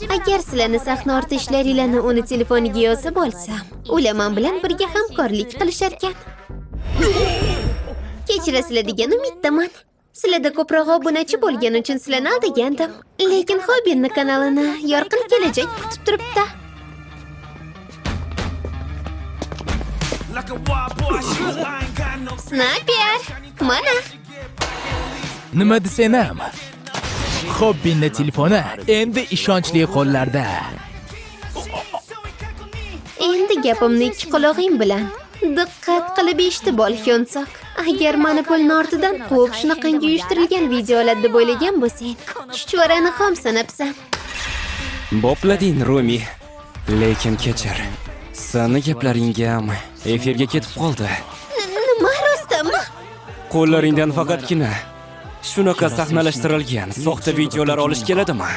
Agar sizlarni sahna orti ishlaringlarni uni telefoniga yozib olsam, ular men bilan birga hamkorlik qilishar ekan. Kechirasizlar degan umiddaman. Sizlarda ko'proq obunachi bo'lgani uchun sizlarni aldagandim. Lekin Hobinni kanalini yorqin kelajak kutib turibdi. Sniper, mana. Nima desam? Hobinni telefoni endi ishonchli qo'llarda. Endi gapimni ikki quloqing bilan diqqat qilib eshitib ol, Hyunsoq. Agar meni pulni ortidan quvib shunaqangi uyushtirilgan videolar deb o'ylagan bo'lsang, chuchvarani xom sanabsan. Boplading, Rumi. Lekin kechir. Sani gaplaringam efirga ketib qoldi. Nima rostmi? Qo'llaringdan faqatgina shunaqa sahnalashtirilgan soxta videolar olish keladimi?